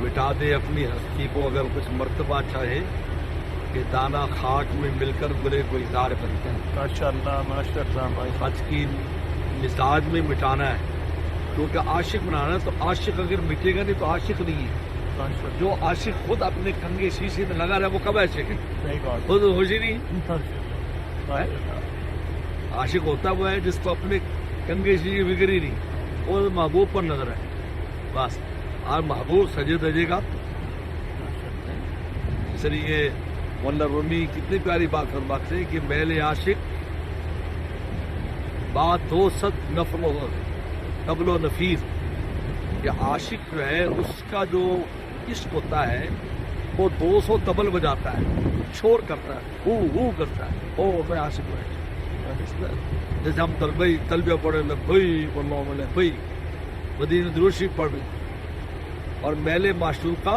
مٹا دے اپنی ہستی کو اگر کچھ مرتبہ چاہے کہ دانا خاک میں مل کر گلے کو اظہار کرتے ہیں. ماشاء اللہ بھائی. حج کی مزاج میں مٹانا ہے کیونکہ عاشق بنانا ہے. تو عاشق اگر مٹے گا نہیں تو عاشق نہیں ہے. جو عاشق خود اپنے کنگے شیشے میں لگا رہا ہے وہ کب عاشق ہے؟ صحیح بات. خود ہوش ہی نہیں. عاشق ہوتا وہ ہے جس کو اپنے کنگے شیشے فکر ہی نہیں, وہ محبوب پر نظر ہے بس. اور محبوب سجے دجے گا. اس لیے مولانا رومی کتنی پیاری بات فرماتے ہیں کہ میل عاشق بات 200 نفل و قبل و نفیس. کہ عاشق جو ہے اس کا جو عشق ہوتا ہے وہ 200 طبل بجاتا ہے, شور کرتا ہے, ہو کرتا ہے. او میں عاشق ہوں. جیسے ہم تلبیہ پڑھے لبیک اللہم لبیک, مدینہ دروشی پڑھ, اور میل معشوقہ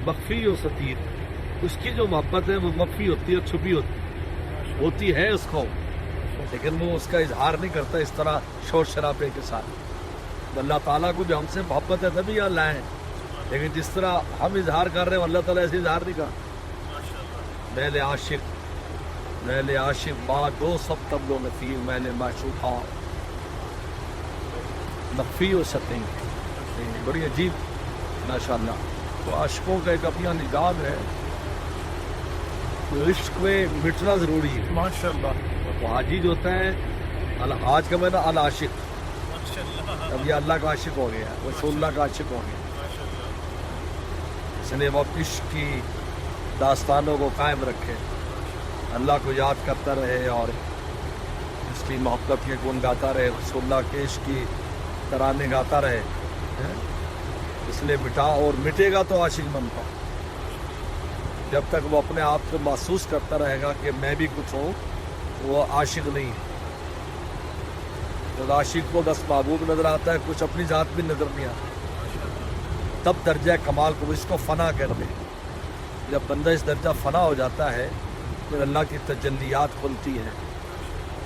مخفی و ستیر. اس کی جو محبت ہے وہ مخفی ہوتی ہے, چھپی ہوتی ہے اس کو, لیکن وہ اس کا اظہار نہیں کرتا اس طرح شور شرابے کے ساتھ. اللہ تعالیٰ کو جو ہم سے محبت ہے تبھی یہاں لائے ہیں, لیکن جس طرح ہم اظہار کر رہے ہیں اللہ تعالیٰ ایسے اظہار نہیں کرا. میل عاشق بات 200 طبل و نفیر میل معشوقہ مخفی و ستیر. بڑی عجیب ماشاءاللہ. تو عاشقوں کا ایک اپنا نظام ہے. عشق میں مٹنا ضروری ہے ماشاء اللہ. تو حاجی جو ہوتا ہے الحاج کا معنی العاشق, اب یہ اللہ کا عاشق ہو گیا, وہ رسول اللہ کا عاشق ہو گیا. اس لیے وہ عشق کی داستانوں کو قائم رکھے, اللہ کو یاد کرتا رہے اور اس کی محبت کے گن گاتا رہے, رسول اللہ کے عشق کی ترانے گاتا رہے. اس لیے مٹا, اور مٹے گا تو عاشق بنتا. جب تک وہ اپنے آپ کو محسوس کرتا رہے گا کہ میں بھی کچھ ہوں, وہ عاشق نہیں ہے. جب عاشق کو بس محبوب نظر آتا ہے, کچھ اپنی ذات بھی نظر نہیں آتا, تب درجہ کمال کو اس کو فنا کر دے. جب بندہ اس درجہ فنا ہو جاتا ہے پھر اللہ کی تجلیات کھلتی ہیں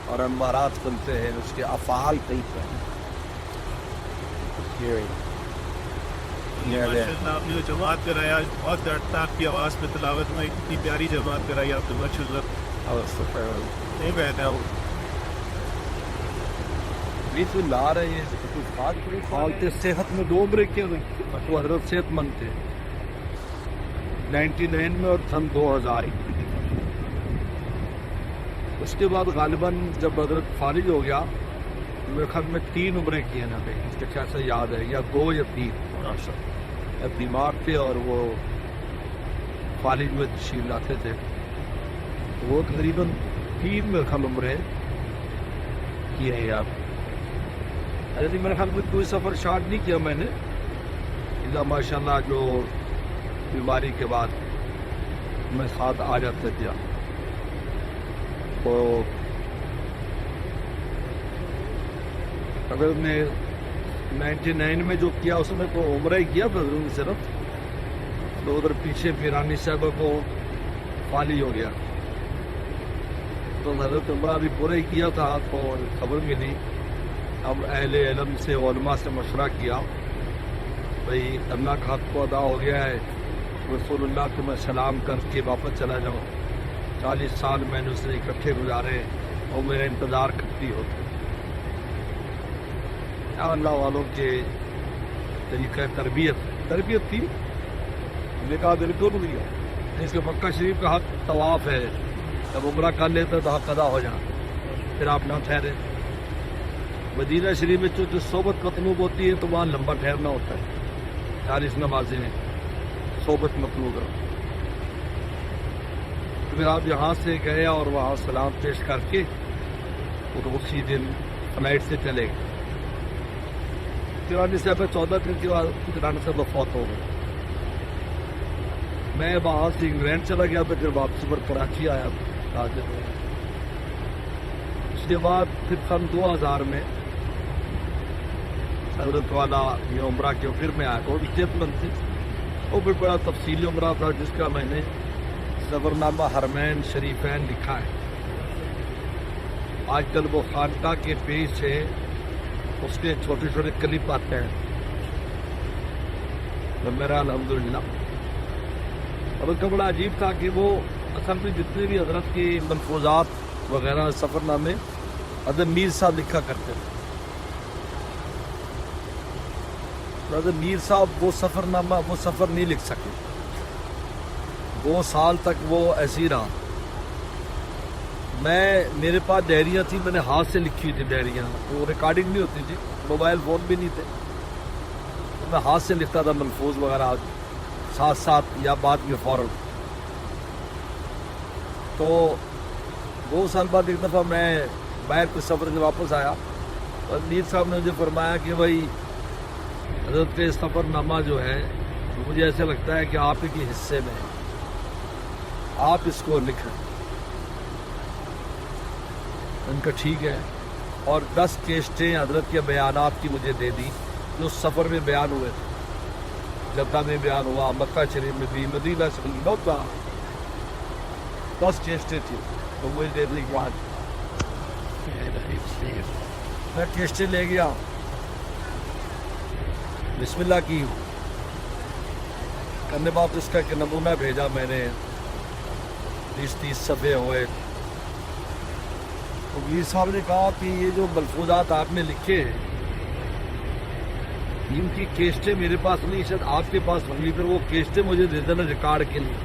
اور انوارات کھلتے ہیں, اس کے افعال کئی ہیں. آپ نے جو جماعت کرایا بہت درد کی آواز پہ تلاوت میں, اتنی پیاری جماعت کرائی آپ نے. نہیں بہتا وہ بیچ میں لا رہے ہیں حالت صحت میں 2 عمریں کیا گئی. وہ حضرت صحت مند تھے 99 میں اور سن 2000. اس کے بعد غالباً جب حضرت فارغ ہو گیا میرے خیال میں 3 عمریں کی ہیں نا بھائی, اس کے کیسا یاد ہے, یا 2 یا 3. بیمار تھے اور وہ فارغ میں تشریف لاتے تھے. وہ تقریباً 3 میرے خیال عمریں کی ہے یار. ارے میرے خیال میں کوئی سفر شارٹ نہیں کیا میں نے, اللہ ماشاء اللہ جو بیماری کے بعد میں ساتھ آ جاتا کیا. تو اگر میں 99 میں جو کیا اس میں تو عمرہ ہی کیا تھا صرف, تو ادھر پیچھے پیرانی صاحبہ کو فالج ہو گیا تو حضرت عمرہ بھی پورا ہی کیا تھا. تو خبر ملی, اب اہل علم سے علماء سے مشورہ کیا, بھائی اللہ کا حق کو ادا ہو گیا ہے, رسول اللہ کو میں سلام کر کے واپس چلا جاؤں. 40 سال میں نے اسے اکٹھے گزارے اور میرا انتظار کرتی ہوتا. اللہ والوں کے طریقہ تربیت تھی. نے کہا بالکل نہیں ہے, اس کے مکہ شریف کا حق طواف ہے, جب عمرہ کر لیتے تو حق ادا ہو جانا, پھر آپ نہ ٹھہرے. مدینہ شریف میں جو صحبت مطلوب ہوتی ہے تو وہاں لمبا ٹھہرنا ہوتا ہے. 40 نمازیں صحبت مطلوب ہے. پھر آپ یہاں سے گئے اور وہاں سلام پیش کر کے اور اسی دن فلائٹ سے چلے گئے. پیرانی صاحب 14 دن کے بعد پیرانی صاحب وفات ہو گئے. میں وہاں سے انگلینڈ چلا گیا, پھر واپسی پر کراچی آیا. اس کے بعد پھر سن 2000 میں حضرت والا یہ عمرہ کے پھر میں آیا. وہ بھی صحت مند تھے, وہ بھی بڑا تفصیلی عمرہ تھا جس کا میں نے سفرنامہ حرمین شریفین لکھا ہے. آج کل وہ خانقاہ کے پیج سے اس کے چھوٹے چھوٹے کلپ آتے ہیں, تو میرا الحمدللہ. اور اس کا بڑا عجیب تھا کہ وہ اصل میں جتنے بھی حضرت کی ملفوظات وغیرہ سفر نامے حضرت میر صاحب لکھا کرتے تھے. حضرت میر صاحب وہ سفر نامہ وہ سفر نہیں لکھ سکے. 2 سال تک وہ ایسے ہی رہا. میرے پاس ڈائریاں تھیں, میں نے ہاتھ سے لکھی ہوئی تھی ڈائریاں, وہ ریکارڈنگ نہیں ہوتی تھی, موبائل فون بھی نہیں تھے, تو میں ہاتھ سے لکھتا تھا ملفوظ وغیرہ ساتھ ساتھ یا بعد میں فوراً. تو 2 سال بعد ایک دفعہ میں باہر کچھ سفر سے واپس آیا اور میر صاحب نے مجھے فرمایا کہ بھائی حضرت کے سفر نامہ جو ہے مجھے ایسا لگتا ہے کہ آپ ہی کے حصے میں آپ اس کو لکھیں. ان کا ٹھیک ہے, اور 10 کیسٹیں حضرت کے بیانات کی مجھے دے دی جو سفر میں بیان ہوئے تھے. جدہ میں بیان ہوا, مکہ شریف میں بھی, مدینہ شریف میں بہت کہا, 10 کیسٹیں تھیں تو مجھے دے دی. میں کیسٹیں لے گیا, بسم اللہ کی کرنے بعد اس کا ایک نمونہ بھیجا میں نے, 30 صفحے ہوئے. تو میر صاحب نے کہا کہ یہ جو ملفوظات آپ نے لکھے ہیں ان کی کیسٹیں میرے پاس نہیں, شاید آپ کے پاس ہوں گی, پھر وہ کیسٹیں مجھے دے دینا ریکارڈ کے لیے.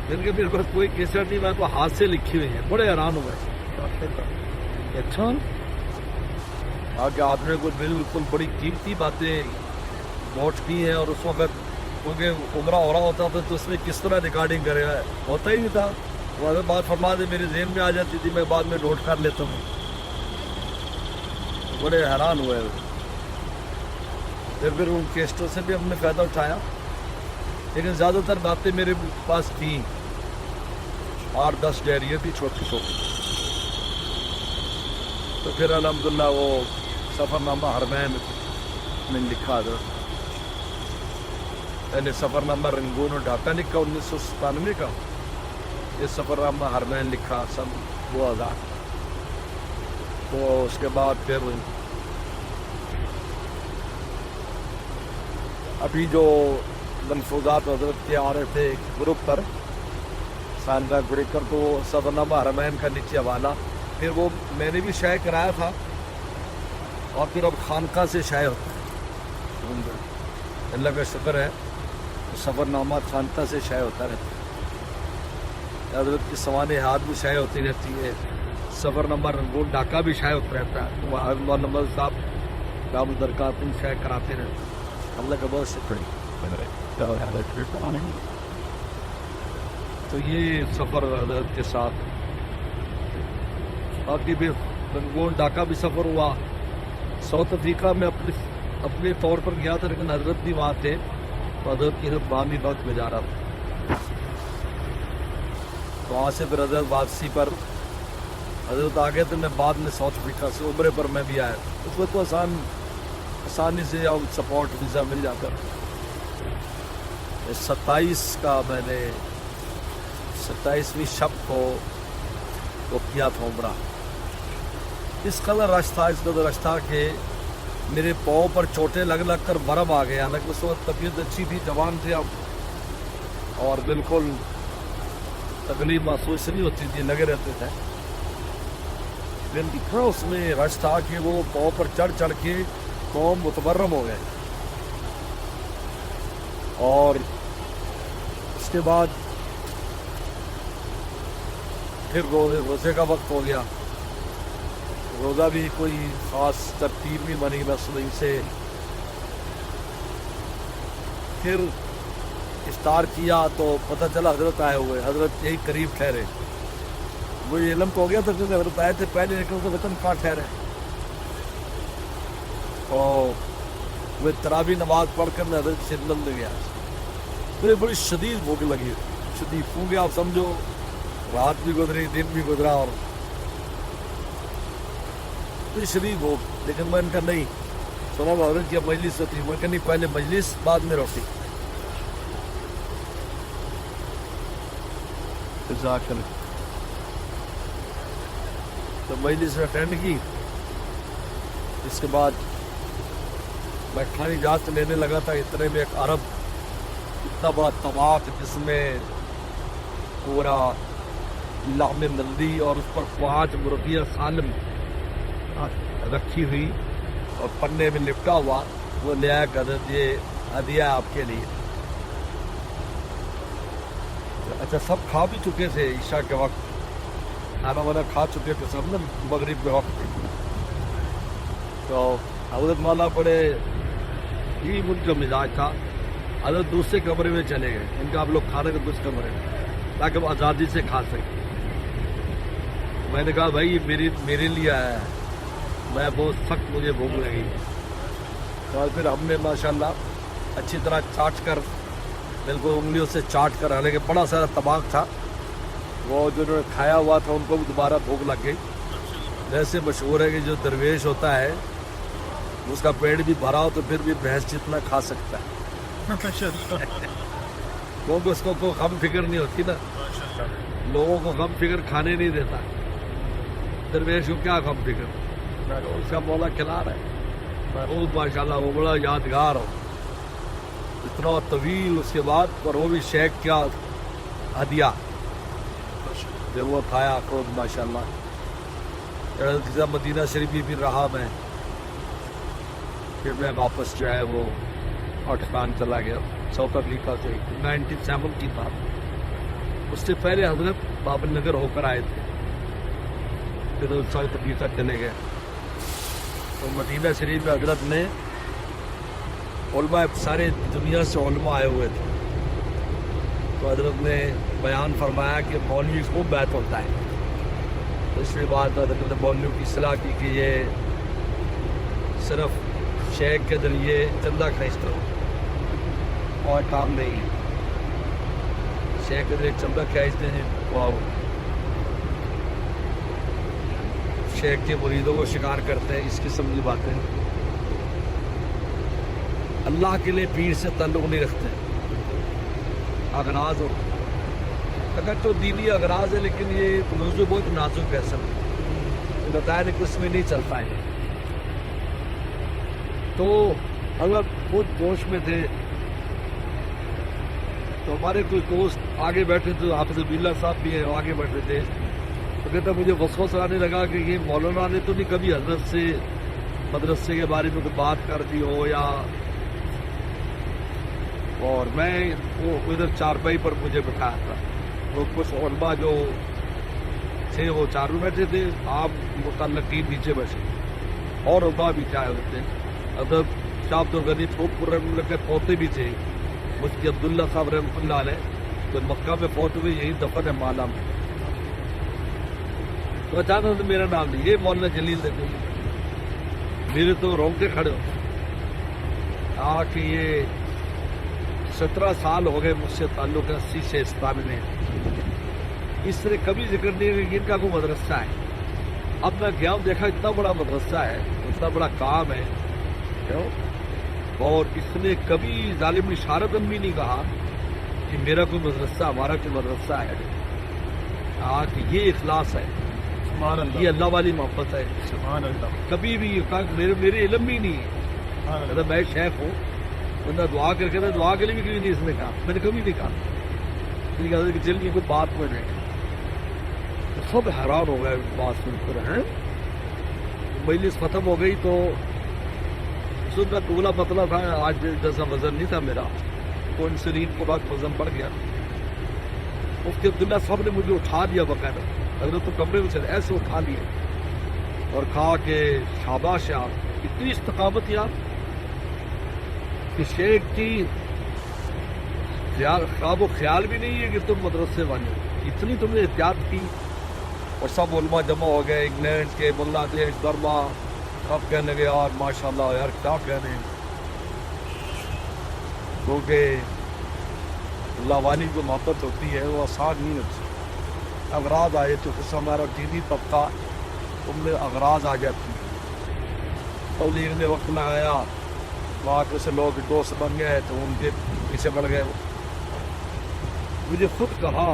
پھر کہ میرے پاس کوئی کیسٹ نہیں, میں تو ہاتھ سے لکھی ہوئی ہیں. بڑے حیران ہوئے. اچھا آگے آپ نے کوئی بالکل بڑی قیمتی باتیں نوٹ کی ہیں, اور اس وقت کیونکہ عمرہ ہو رہا ہوتا تھا تو اس میں کس طرح ریکارڈنگ کرے گا, ہوتا ہی نہیں تھا. وہ اگر بات فرما دے میرے ذہن میں آ جاتی تھی, میں بعد میں نوٹ کر لیتا ہوں. بڑے حیران ہوئے. پھر ان کیسٹوں سے بھی ہم نے فائدہ اٹھایا, لیکن زیادہ تر باتیں میرے پاس تھیں 8-10 ڈائریاں تھی چھوٹی چھوٹی. تو پھر الحمدللہ وہ سفر نامہ حرمین میں لکھا تھا. میں نے سفر نامہ رنگون اور ڈھاکہ لکھا 1997 کا. یہ سفر نامہ حرمین لکھا سن 2000. تو اس کے بعد پھر ابھی جو ملفوظات حضرت کے آ رہے تھے گروپ پر سانگا گریکر, تو سفر نامہ حرمین کا نیچے حوالہ, پھر وہ میں نے بھی شائع کرایا تھا, اور پھر اب خانقاہ سے شائع ہوتا ہے. اللہ کا شکر ہے, سفر نامہ خانقاہ سے شائع ہوتا رہتا ہے. حضرت کی سوانحات بھی شائع ہوتی رہتی ہے. سفر نمبر رنگون ڈھاکہ بھی شائع ہوتا رہتا ہے. وہ اللہ نمبر صاحب دام درکات شائع کراتے رہتے ہیں. اللہ کا بہت شکر ہے. تو یہ سفر حضرت کے ساتھ, باقی بھی رنگون ڈھاکہ بھی سفر ہوا. ساؤتھ افریقہ میں اپنے طور پر گیا تھا, لیکن حضرت بھی وہاں تھے, تو حضرت کی بامی وقت میں جا رہا تھا. تو وہاں سے پھر حضرت واپسی پر حضرت آ گئے تھے. میں بعد میں ساؤتھ افریقہ سے عمرے پر میں بھی آیا. اس وقت تو آسانی سے سپورٹ ویزا مل جاتا. 27 کا میں نے 27ویں شب کو وہ کیا تھا عمرہ. اس قدر رش تھا کہ میرے پاؤں پر چوٹیں لگ کر برم آ گیا. حالانکہ اس وقت طبیعت اچھی تھی, جوان تھے اب, اور بالکل تکلیف محسوس نہیں ہوتی تھی, لگے رہتے تھے. لیکن اس میں رش تھا کہ وہ پاؤں پر چڑھ کے قوم متورم ہو گئے. اور اس کے بعد پھر روزے کا وقت ہو گیا. روزہ بھی کوئی خاص ترتیب نہیں بنی, بس وہیں سے پھر افطار کیا تو پتہ چلا حضرت آئے ہوئے. حضرت یہی قریب ٹھہرے. مجھے علم تو ہو گیا تھا کہ حضرت آئے تھے پہلے, لیکن اس وطن کہاں ٹھہرے. اور وہ تراویح نماز پڑھ کر میں حضرت سے ملنے گیا. مجھے بڑی شدید بھوک لگی, شدید بھوک. آپ سمجھو رات بھی گزری, دن بھی گزرا, اور بڑی شدید بھوک. لیکن میں ان کا نہیں سنا, حضرت کی مجلس ہوتی, میں کہ نہیں پہلے مجلس بعد میں روٹی. تو مجلس اٹینڈ کی. اس کے بعد میں کھانی اجازت لینے لگا تھا، اتنے میں ایک عرب اتنا بڑا طباق جس میں پورا لحم مندی اور اس پر 5 مرغیاں سالم رکھی ہوئی اور پنے میں لپٹا ہوا، وہ لے آیا کہ حضرت یہ ہدیہ ہے آپ کے لیے. اچھا سب کھا بھی چکے تھے عشاء کے وقت، کھانا وانا کھا چکے تھے سب نا مغرب کے وقت. تو حضرت مولا بڑے ہی ان کا مزاج تھا، حضرت دوسرے کمرے میں چلے گئے، ان کا آپ لوگ کھانے کے دوسرے کمرے میں تاکہ وہ آزادی سے کھا سکیں. میں نے کہا بھائی میرے لیے آیا ہے، میں بہت سخت مجھے بھوک لگی. اور پھر ہم نے ماشاءاللہ اچھی طرح چاٹ کر، بالکل انگلیوں سے چاٹ کر، حالانکہ بڑا سارا طباق تھا، وہ جنہوں نے کھایا ہوا تھا ان کو بھی دوبارہ بھوک لگ گئی. ویسے مشہور ہے کہ جو درویش ہوتا ہے اس کا پیٹ بھی بھرا ہو تو پھر بھی بھینس جتنا کھا سکتا ہے، کیونکہ اس کو کوئی غم فکر نہیں ہوتی نا. لوگوں کو غم فکر کھانے نہیں دیتا، درویش کو کیا غم فکر، اس کا مولا کھلا رہا ہے. وہ ماشاءاللہ وہ بڑا یادگار ہو، اتنا طویل اس کے بعد، اور وہ بھی شیخ کیا ہدیہ جب وہ کھایا خود ماشاءاللہ. مدینہ شریف بھی رہا میں، پھر میں واپس جو ہے وہ پاکستان چلا گیا. ساؤتھ افریقہ سے 97 کی بات، اس سے پہلے حضرت بابل نگر ہو کر آئے تھے، پھر ساؤتھ افریقہ چلے گئے. تو مدینہ شریف میں حضرت نے علماء سارے دنیا سے علماء آئے ہوئے تھے، تو حضرت نے بیان فرمایا کہ مولوی کو بیعت ہوتا ہے. تو اس کے بعد حضرت نے مولوی کی اصلاح کی کہ یہ صرف شیخ کے ذریعے چندہ کھینچتا ہو اور کام نہیں ہے. شیخ کے ذریعے چندہ کھینچتے ہیں اور شیخ کے مریدوں کو شکار کرتے ہیں، اس قسم کی باتیں. اللہ کے لیے پیر سے تعلق نہیں رکھتے، اغراض ہو، اگر تو دینی اغراض ہے، لیکن یہ موضوع بہت نازک ہے، سب بتایا کہ اس میں نہیں چل پائے. تو اگر خود جوش میں تھے تو ہمارے کوئی دوست آگے بیٹھے تھے، حافظ باللہ صاحب بھی ہیں آگے بیٹھے تھے، تو کہتا مجھے وسوسہ آنے لگا کہ یہ مولانا نے تو نہیں کبھی حضرت سے مدرسے کے بارے میں کوئی بات کر دی ہو، یا اور میں وہ ادھر چارپائی پر مجھے بٹھایا تھا. وہ کچھ علماء جو تھے وہ چاروں بیٹھے تھے، آپ متعلقین نیچے بیٹھے، اور علماء بھی چاہے ہوتے ہیں. حضرت شاہ عبد الغنی پھوک پور رحمۃ اللہ کے پوتے بھی تھے، مفتی عبداللہ صاحب رحمۃ اللہ علیہ، تو مکہ میں فوت ہوئے، یہی دفن ہے مالا میں. تو اچانک میرا نام نہیں، یہ مولانا جلیل دیکھو، میرے تو رونگٹے کھڑے ہو. کہا کہ یہ 17 سال ہو گئے مجھ سے تعلق ہے، 80 سے 97 میں. اس طرح کبھی ذکر نہیں ہے کہ ان کا کوئی مدرسہ ہے. اب میں گیا ہوں، دیکھا اتنا بڑا مدرسہ ہے، اتنا بڑا کام ہے، اور اس نے کبھی ظالم اشارتاً بھی نہیں کہا کہ میرا کوئی مدرسہ، ہمارا کوئی مدرسہ ہے. کہا کہ یہ اخلاص ہے، یہ اللہ والی محبت ہے. کبھی بھی کہا میرے علم بھی نہیں ہے، میں شیخ ہوں، بندہ دعا کر کے دعا کے لیے بھی کبھی نہیں اس نے کہا، میں نے کبھی نہیں کہا کہ چل یہ کوئی بات میں نہیں. سب حیران ہو گئے بات سن کر. ہیں مجلس ختم ہو گئی تو سن کا ٹولا پتلا تھا، آج جیسا وزن نہیں تھا میرا، تو انسولین کے بعد وزن بڑھ گیا. مفتی عبداللہ صاحب نے مجھے اٹھا دیا باقاعدہ، حضرت تو کمرے میں چلے ایسے اٹھا لیے اور کہا کہ شاباش آپ، اتنی استقامت یار کہ شیخ کی خواب و خیال بھی نہیں ہے کہ تم مدرسے والے، اتنی تم نے احتیاط کی. اور سب علماء جمع ہو گئے، انگلینڈ کے، بنگلہ دیش، برما، سب کہنے گئے یار ماشاء اللہ یار کیا کہنے، کیونکہ اللہ والی جو محبت ہوتی ہے وہ آسان نہیں ہوتی. اغراض آئے تو کچھ ہمارا دینی طبقہ تم نے اغراض آ جاتی. تبلیغ میں وقت میں آیا، وہاں کے سے لوگ دوست بن گئے تو ان کے پیچھے بڑھ گئے. مجھے خود کہا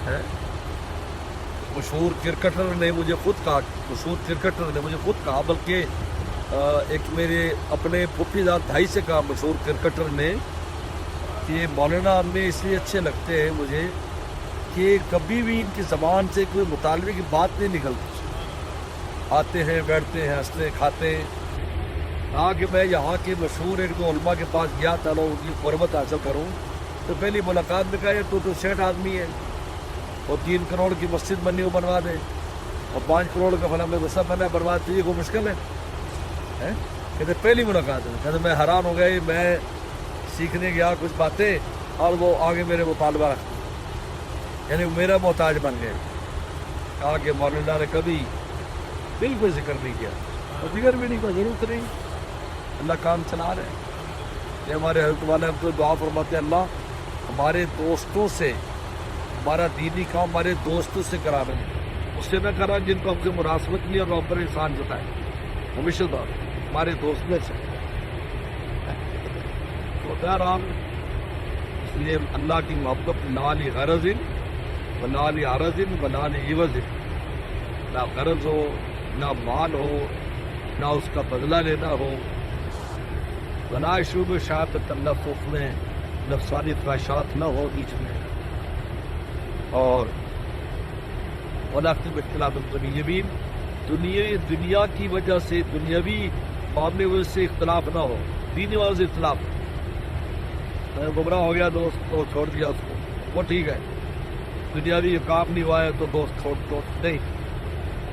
ہے مشہور کرکٹر نے مجھے خود کہا، بلکہ ایک میرے اپنے پھوپھی زاد بھائی سے کہا مشہور کرکٹر نے کہ مولانا میں اس لیے اچھے لگتے ہیں مجھے کہ کبھی بھی ان کی زبان سے کوئی مطالبے کی بات نہیں نکلتی. آتے ہیں بیٹھتے ہیں ہنستے کھاتے ہیں. کہا کہ میں یہاں کے مشہور ایک دو علماء کے پاس گیا تھا ان کی قربت حاصل کروں تو پہلی ملاقات میں کہا یہ تو سیٹ آدمی ہے اور 3 کروڑ کی مسجد بنی وہ بنوا دے اور 5 کروڑ کا فلاں میں سب بنا بنوا دیجیے کوئی مشکل ہے. کہتے پہلی ملاقات ہے. کہتے میں حیران ہو گئی, میں سیکھنے گیا کچھ باتیں اور وہ آگے میرے مطالبہ رکھتے یعنی میرا محتاج بن گئے. کہا کہ مولانا نے کبھی بالکل ذکر نہیں کیا اور ذکر بھی نہیں, کوئی ضرورت نہیں, اللہ کام چلا رہے ہیں. یہ ہمارے حضرت والے ہم تو دعا فرماتے ہیں اللہ ہمارے دوستوں سے ہمارا دینی کام ہمارے دوستوں سے کرا رہے ہیں, اس سے نہ کرا جن کو ہم سے مناسبت نہیں اور ہم پر احسان جتائے. ہمیشہ دعا ہمارے دوست میں سے ہوتا رام. اس لیے اللہ کی محبت لا لی غرض و لا لی عرض و لا لی عوض, نہ غرض ہو نہ مال ہو نہ اس کا بدلہ لینا ہو, ولا شعب شاعت تلفظ میں نفسانی خواہشات نہ ہو بیچ میں, اور ولاقت اختلاف دنیاوی دنیا کی وجہ سے دنیاوی معاملے سے اختلاف نہ ہو, دینی والوں سے اختلاف. گمراہ ہو گیا دوست تو چھوڑ دیا اس کو, وہ ٹھیک ہے. دنیاوی کام نہیں ہوا ہے تو دوست چھوڑ نہیں,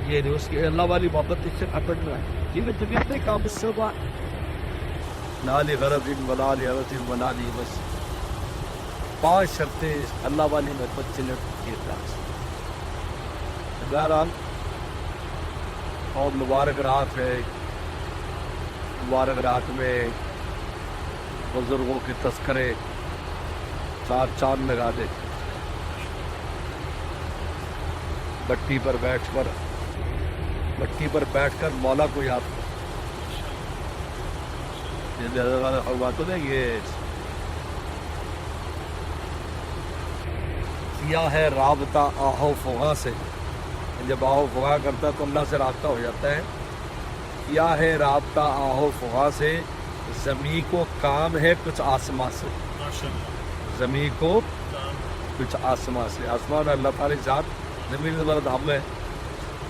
یہ نہیں. اس کی اللہ والی محبت اس سے ہٹنا ہے. ٹھیک ہے طبیعت نہیں کام اس سے ہوا نالی غرض ولا لی عرض ولا لی بس 5 شرطیں اللہ والی محبت چلے کی اطلاع. بہرحال اور مبارک رات ہے, مبارک رات میں بزرگوں کے تذکرے 4 چاند لگا دے. بٹی پر بیٹھ کر مولا کو یاد کر. یہ بات ہے یہ کیا ہے رابطہ آہو فغا سے. جب آہو فغا کرتا ہے تو اللہ سے رابطہ ہو جاتا ہے. کیا ہے رابطہ آہو فغا سے, زمین کو کام ہے کچھ آسمان سے. زمین کو کچھ آسمان سے, آسمان اللہ تعالی ذات, زمین ہمارا ہم ہے,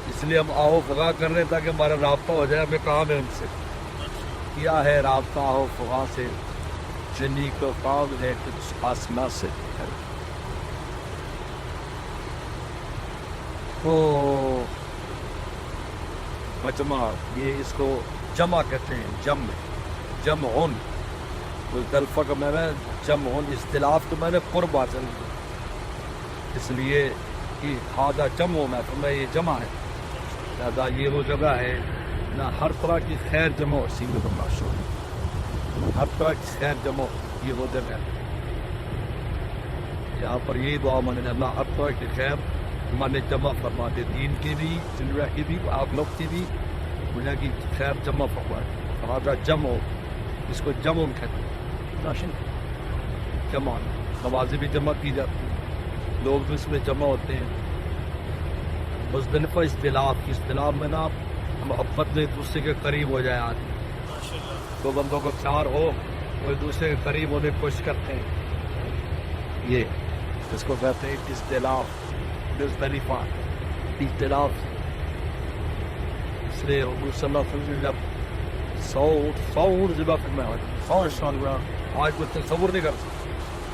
اس لیے ہم آہو فغا کر رہے ہیں تاکہ ہمارا رابطہ ہو جائے. ہمیں کام ہے ان سے. کیا ہے رابطہ آہو فغا سے, زمین کو کام ہے کچھ آسمان سے. تو مجمع یہ اس کو جمع کہتے ہیں, جمع ہون دلفہ کا میں نے جمع ہون اختلاف تو میں نے قرب حاصل کیا, اس لیے کہ ہادہ جمع ہونا تو میں یہ جمع ہے. لہٰذا یہ وہ جگہ ہے نہ ہر طرح کی خیر جمع ہو سی میں ہر طرح کی خیر جمع یہ وہ جگہ ہے. یہاں پر یہی دعا مانگنے اللہ ہر طرح کی خیر ہمارے جمع فرما دے, دین کی بھی دنیا کی بھی آپ لوگ کی بھی دنیا کی خیر جمع فرما دے. ہمارا جمع ہو, اس کو جمع کہتے ہیں. جمع نمازیں بھی جمع کی جاتی ہیں, لوگ بھی اس میں جمع ہوتے ہیں. مزدلفہ اختلاف کی اصطلاح میں نا محبت میں ایک دوسرے کے قریب ہو جائے آدمی. 2 بندوں کو پیار ہو وہ ایک دوسرے کے قریب ہونے کی کوشش کرتے ہیں. یہ اس کو کہتے ہیں اختلاف. مزدلفہ اختلاف. اس لیے حضور صلی اللہ علیہ وسلم جب 100 اونٹ ذبح فرمایا, 100 آج کوئی تصور نہیں کر سکتا.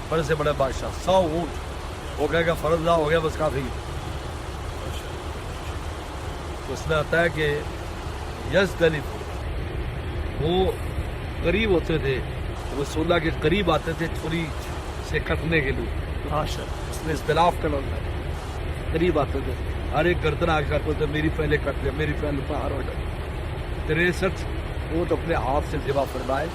بڑے سے بڑے بادشاہ 100 اونٹ, وہ کہے گا فرض ہو گیا بس کافی. اس میں آتا ہے کہ یزدلف وہ قریب ہوتے تھے, رسول اللہ کے قریب آتے تھے چھری سے کٹنے کے لیے. اس میں اختلاف کا لفظ ہے, قریب آتے تھے. ہر ایک گردن آ کرتے تھے میری پہلے کٹ جائے, میری پہلے پہاڑ ہو جائے. 63 اونٹ اپنے ہاتھ سے ذبح فرمائے,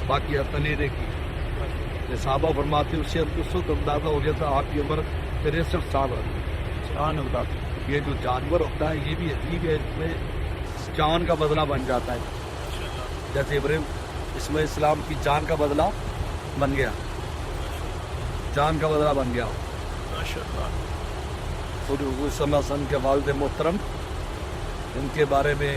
باقی اپنے نے کی. صحابہ فرماتے اس سے اس وقت اندازہ ہو گیا تھا آپ کی عمر 63 سال ہوتی. یہ جو جانور ہوتا ہے یہ بھی عجیب ہے, اس میں جان کا بدلہ بن جاتا ہے. جیسے ابراہیم اسماعیل اسلام کی جان کا بدلہ بن گیا, جان کا بدلہ بن گیا. حضور صلی اللہ علیہ وسلم کے والد محترم, ان کے بارے میں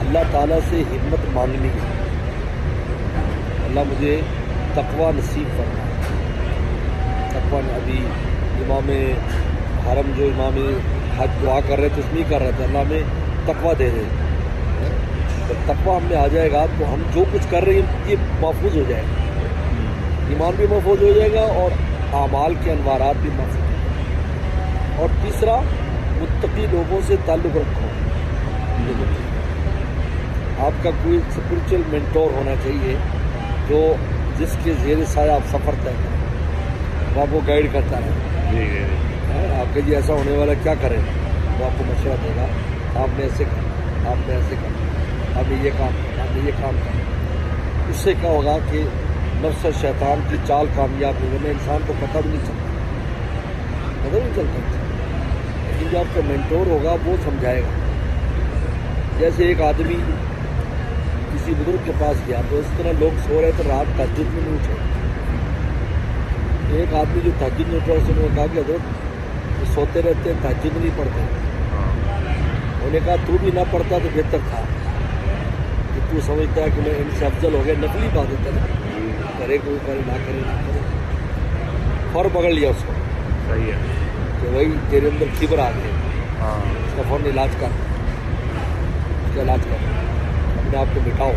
اللہ تعالیٰ سے ہمت مانگنی ہے، اللہ مجھے تقوی نصیب کرنا ہے۔ تقوی نے ابھی امام حرم جو امام حج دعا کر رہے تھے اس میں کر رہے تھے اللہ میں تقوی دے دے۔ جب تقوی ہم میں آ جائے گا تو ہم جو کچھ کر رہے ہیں یہ محفوظ ہو جائے گا، ایمان بھی محفوظ ہو جائے گا اور اعمال کے انوارات بھی محفوظ ہو جائے گا۔ اور تیسرا، متقی لوگوں سے تعلق رکھو۔ آپ کا کوئی اسپرچل مینٹور ہونا چاہیے جو جس کے زیر سایہ آپ سفر طے کریں، وہ آپ کو گائیڈ کرتا ہے۔ آپ کے جی ایسا ہونے والا کیا کریں، وہ آپ کو مشورہ دے گا، آپ نے ایسے کرنا، آپ نے ایسے کرنا، آپ نے یہ کام کرنا، آپ نے یہ کام کرنا۔ اس سے کیا ہوگا کہ نفس اور شیطان کی چال کامیاب ہوگی، میں انسان کو پتہ بھی نہیں چلتا، پتہ نہیں چلتا، لیکن جو آپ کا مینٹور ہوگا وہ سمجھائے گا۔ جیسے ایک آدمی کسی بزرگ کے پاس گیا تو اس طرح لوگ سو رہے تھے، رات تہجد میں نہیں اٹھے۔ ایک آدمی جو تہجد میں اٹھا، اس نے کہا کہ حضرت وہ سوتے رہتے ہیں، تہجد نہیں پڑھتے۔ انہوں نے کہا تو بھی نہ پڑھتا تو بہتر تھا کہ تو سمجھتا ہے کہ میں ان سے افضل ہو گیا، نقلی عبادت ہے، کرے کوئی کرے نہ کرے نہ کرے۔ فور پکڑ لیا اس کو، صحیح ہے کہ وہی تیرے اندر کبر آ گیا، اس کا فوراً علاج کر، اس کا علاج کر، اپنے آپ کو بٹھاؤ۔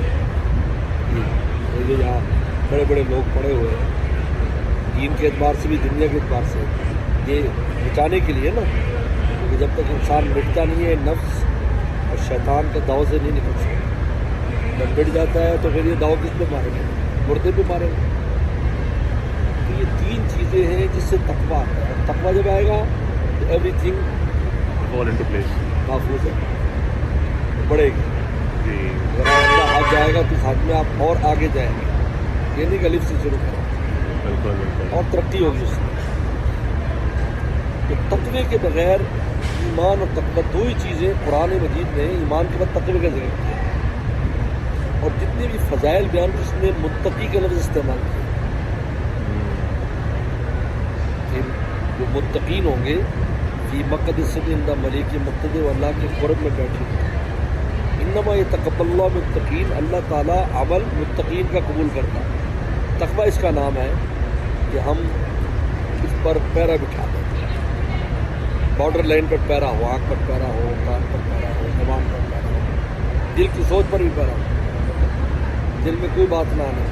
یہ جو یہاں بڑے بڑے لوگ پڑے ہوئے ہیں دین کے اعتبار سے بھی دنیا کے اعتبار سے، یہ بچانے کے لیے نا، کیونکہ جب تک انسان مٹتا نہیں ہے نفس اور شیطان کے داؤ سے نہیں نکل سکتا۔ جب مٹ جاتا ہے تو پھر یہ داؤ کس پہ مارے گا، مردے پہ مارے گا۔ تو یہ تین چیزیں ہیں جس سے تقویٰ آتا ہے، اور تقویٰ جب آئے گا تو every thing fall into place, محفوظ ہے، بڑھے گی۔ جی اگر آپ ہاتھ جائے گا تو اس ہاتھ میں آپ اور آگے جائیں گے، یہ نہیں کہ الف سے شروع کریں، بالکل بالکل، اور ترقی ہوگی اس میں۔ تو تقوی کے بغیر ایمان اور تقوی دو ہی چیزیں قرآن مجید میں ایمان کے بعد تقوی کا ذکر کیا، اور جتنے بھی فضائل بیان کی اس میں متقی کا لفظ استعمال کیا کہ جو متقین ہوں گے فی مقدس عند ملیک مقتدر، و اللہ کے قرب میں بیٹھے ہوئے۔ انما یتقبل اللہ متقین، اللہ تعالیٰ عمل متقین کا قبول کرتا ہے۔ تقوی اس کا نام ہے کہ ہم اس پر پیرا بٹھا دیں، بارڈر لائن پر پیرا ہو، آنکھ پر پیرا ہو، کان پر پیرا ہو، زبان پر پیرا ہو، دل کی سوچ پر بھی پیرا ہو، دل میں کوئی بات نہ آنے۔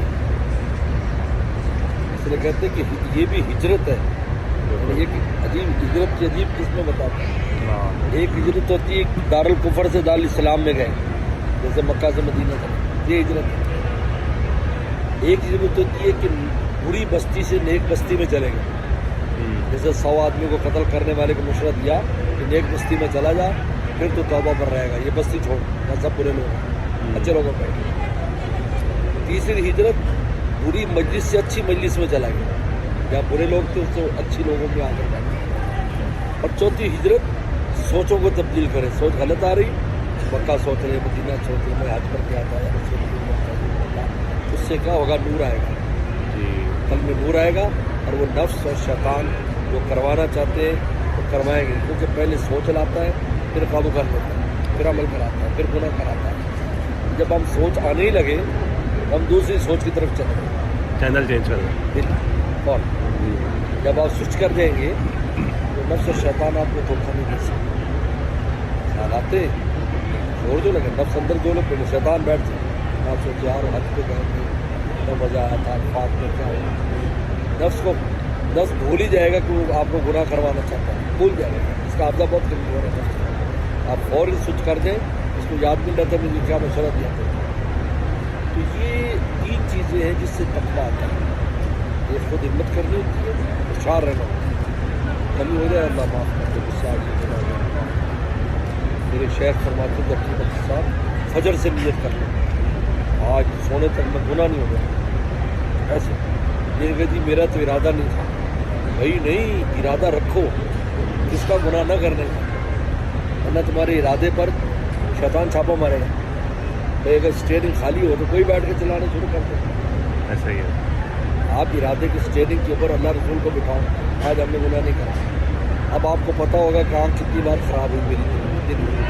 اس لیے کہتے ہیں کہ یہ بھی ہجرت ہے، ایک عجیب ہجرت کی عجیب قسمیں بتاتا ہے۔ ایک ہجرت ہوتی ہے دارالکفر سے دارالاسلام میں گئے، جیسے مکہ سے مدینہ تک، یہ ہجرت ہے۔ ایک ہجرت ہوتی ہے کہ بری بستی سے نیک بستی میں چلے گئے، جیسے 100 آدمی کو قتل کرنے والے کو مشورہ دیا کہ نیک بستی میں چلا جا، پھر تو توبہ پر رہے گا، یہ بستی چھوڑ، بس سب برے لوگ ہیں، اچھے لوگوں پر۔ تیسری ہجرت بری مجلس سے اچھی مجلس میں چلا گیا، جہاں برے لوگ تھے اس سے اچھی لوگوں میں آ کر بیٹھے۔ اور چوتھی ہجرت سوچوں کو تبدیل کرے، سوچ غلط آ رہی، مکہ سوچ رہے، مدینہ سوچ رہے، میں حج کر کے آتا ہے، اس سے کیا ہوگا، نور آئے گا، قلب میں نور آئے گا، اور وہ نفس اور شیطان جو کروانا چاہتے ہیں وہ کروائیں گے، کیونکہ پہلے سوچ لاتا ہے، پھر قابو کر لیتا ہے، پھر عمل کراتا ہے، پھر گناہ کراتا ہے۔ جب ہم سوچ آنے ہی لگے ہم دوسری سوچ کی طرف چلیں گے، چینل چینج کر دیں۔ اور جب آپ سوچ کر جائیں گے تو نفس اور شیطان آپ کو دھوکہ نہیں دے سکتے۔ خیال آتے چھوڑ جو لگے، نفس اندر جو لوگ پہلے شیطان بیٹھ جائے، آپ سوچے یار حج پہ گئے تھے تو مزہ آیا تھا، بات میں کیا ہوا، نفس بھول ہی جائے گا کہ وہ آپ کو گناہ کروانا چاہتا ہے، بھول جائے گا، اس کا حافظہ بہت کمزور ہے نفس۔ آپ فوراً سوچ کر دیں، اس کو یاد نہیں رہتا مجھے کیا مشورہ دیا تھا۔ تو یہ تین چیزیں ہیں جس سے تقویٰ آتا ہے، ایک خود ہمت کرنی ہوتی ہے، ہوشیار رہنا ہوتا ہے، کمی ہو جائے اللہ معاف کر دے، غصہ آ جائے۔ میرے شیخ فرماتے تھے عبد الباقی صاحب، فجر سے نیت کر لیں، آج سونے تک میں گناہ نہیں ہو گیا، ایسے یہ کہ جی میرا تو ارادہ نہیں تھا، بھائی نہیں، ارادہ رکھو اس کا گناہ نہ کرنے کا، ورنہ تمہارے ارادے پر شیطان چھاپا مارے گا۔ بھائی اگر اسٹیئرنگ خالی ہو تو کوئی بیٹھ کے چلانا شروع کر دے، ایسا ہی ہے۔ آپ ارادے کی اسٹیئرنگ کے اوپر اللہ رسول کو بٹھاؤ، آج ہم نے گناہ نہیں کرا۔ اب آپ کو پتہ ہوگا کہ آنکھ کتنی بار خراب ہوئی میری دن میں،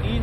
3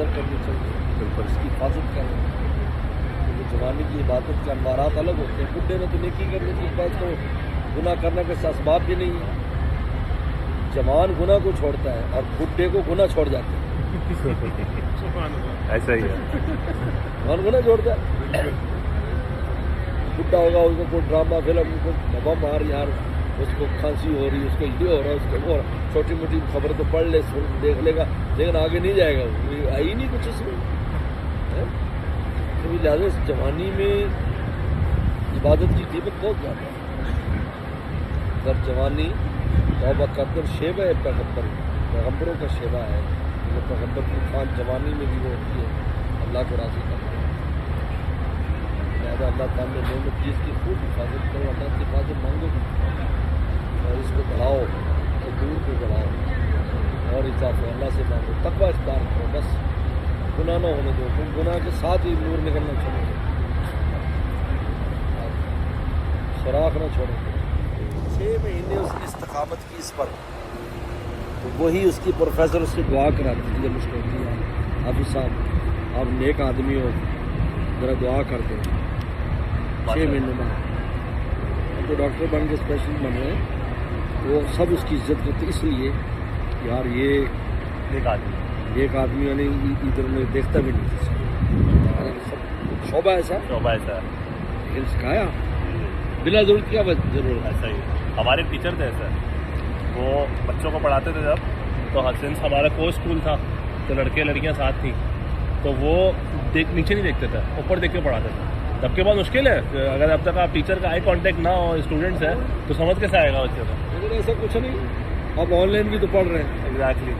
قدر کرنی چاہیے, بالکل اس کی حفاظت کریں. کیونکہ جوانی کی عبادت کے انوارات الگ ہوتے ہیں. بڈھے میں تو نیکی کرنے کی بات تو گناہ کرنے کے اسباب بھی نہیں ہے. جوان گناہ کو چھوڑتا ہے اور بڈھے کو گناہ چھوڑ جاتے ہیں. ایسا ہی ہے. جوان گناہ چھوڑتا ہے. بڈھا ہوگا اس کو کوئی ڈرامہ فلم کو بم مار یار, اس کو کھانسی ہو رہی, اس کو یہ ہو رہا ہے, اس کو وہ ہو رہا ہے, چھوٹی موٹی خبر تو پڑھ لے, دیکھ لے گا, لیکن آگے نہیں جائے گا. وہ آئی نہیں کچھ اس میں. تو لہٰذا اس جوانی میں عبادت کی قیمت بہت زیادہ ہے. اگر جوانی توبہ کر شیبہ ہے پیغمبروں کا شیبہ ہے. وہ پیغمبر کی خان جوانی میں بھی وہ ہوتی ہے اللہ کو راضی کرنا. لہٰذا اللہ تعالیٰ نے نعمت چیز کی خوب حفاظت کرو, اللہ کی حفاظت مانگو بھی اور اس کو بڑھاؤ, دور کو بڑھاؤ اور اضافہ اللہ سے مانگو. تقویٰ اختیار کرو, بس گناہ نہ ہونے دو. تم گناہ کے ساتھ ہی نور نکلنا چھوڑو, سوراخ نہ چھوڑو. 6 مہینے اس کی استقامت کی اس پر, تو وہی اس کی پروفیسر اس سے دعا کراتی تھی. مجھ کو ہوتی ہے حافظ صاحب آپ نیک آدمی ہو, ذرا دعا کر دو. 6 مہینے میں تو ڈاکٹر بن کے اسپیشلسٹ بن رہے ہیں. وہ سب اس کی عزت کرتے اس لیے یار یہ ایک آدمی یعنی ادھر میں دیکھتا بھی نہیں. شعبہ ایسا لیکن سکھایا بلا ضرورت. کیا ضرورت ایسا ہی. ہمارے ٹیچر تھے ایسا, وہ بچوں کو پڑھاتے تھے جب, تو سنس ہمارا کو اسکول تھا تو لڑکے لڑکیاں ساتھ تھیں, تو وہ نیچے نہیں دیکھتے تھے, اوپر دیکھ کے پڑھاتے تھے. تب کے بعد مشکل ہے, اگر اب تک آپ ٹیچر کا آئی کانٹیکٹ نہ ہو اسٹوڈنٹ سے تو سمجھ کیسے آئے گا بچے کو. لیکن ایسا کچھ نہیں. اب آن لائن بھی تو پڑھ رہے ہیں. ایگزیکٹلی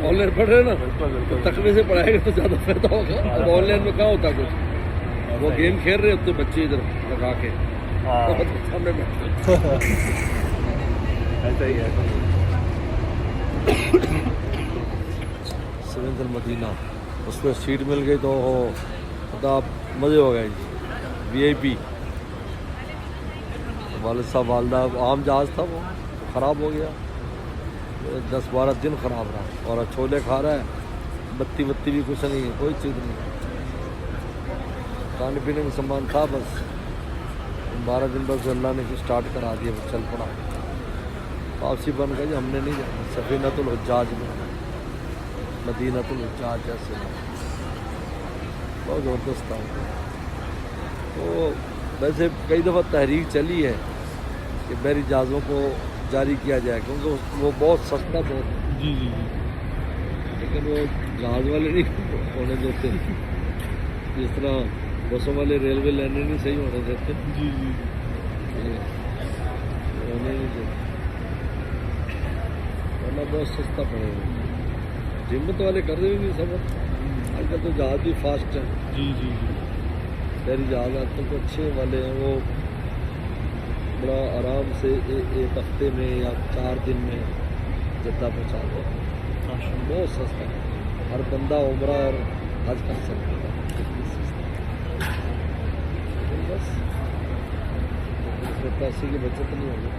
آن لائن پڑھ رہے ہیں نا, بالکل بالکل. تقوی سے پڑھائے گا تو زیادہ فائدہ ہوگا. اب آن لائن میں کہاں ہوتا کچھ, وہ گیم کھیل رہے ہوتے بچے ادھر لگا کے سامنے بیٹھے. ایسا ہی ہے. سیونتھ المدینہ اس میں سیٹ مل گئی تو خدا مزے ہو گئے جی. وی آئی پی. والد صاحب والدہ, عام جہاز تھا وہ خراب ہو گیا, 10-12 دن خراب رہا. اور چھولے کھا رہا ہے, بتی بھی کچھ نہیں ہے, کوئی چیز نہیں. کھانے پینے کا سامان تھا بس. 12 دن بس اللہ نے اسٹارٹ کرا دیا, چل پڑا. واپسی بن گئی, ہم نے نہیں جانا. سفینۃ الحجاج میں, مدینۃ الحجاج جیسے بہت زبردست تھا. تو ویسے کئی دفعہ تحریک چلی ہے کہ بحری جہازوں کو جاری کیا جائے, کیونکہ وہ بہت سستا بہت. جی جی جی. لیکن وہ جہاز والے نہیں ہونے دیتے, جس طرح بسوں والے ریلوے لائنیں نہیں صحیح ہونے دیتے. جی جی. ہونے نہیں دیتے, ورنہ بہت سستا پڑے گا. ہمت والے کر رہے بھی سفر. آج کل تو جہاز بھی فاسٹ ہے. جی جی جی. بحری جہاز آج کل تو اچھے والے ہیں, وہ بڑا آرام سے ایک ہفتے میں یا 4 دن میں جدہ پہنچا دیں. بہت سستا ہے, ہر بندہ عمرہ اور حج کر سکتا ہے. بس اس میں پیسے کی بچت نہیں ہوگی.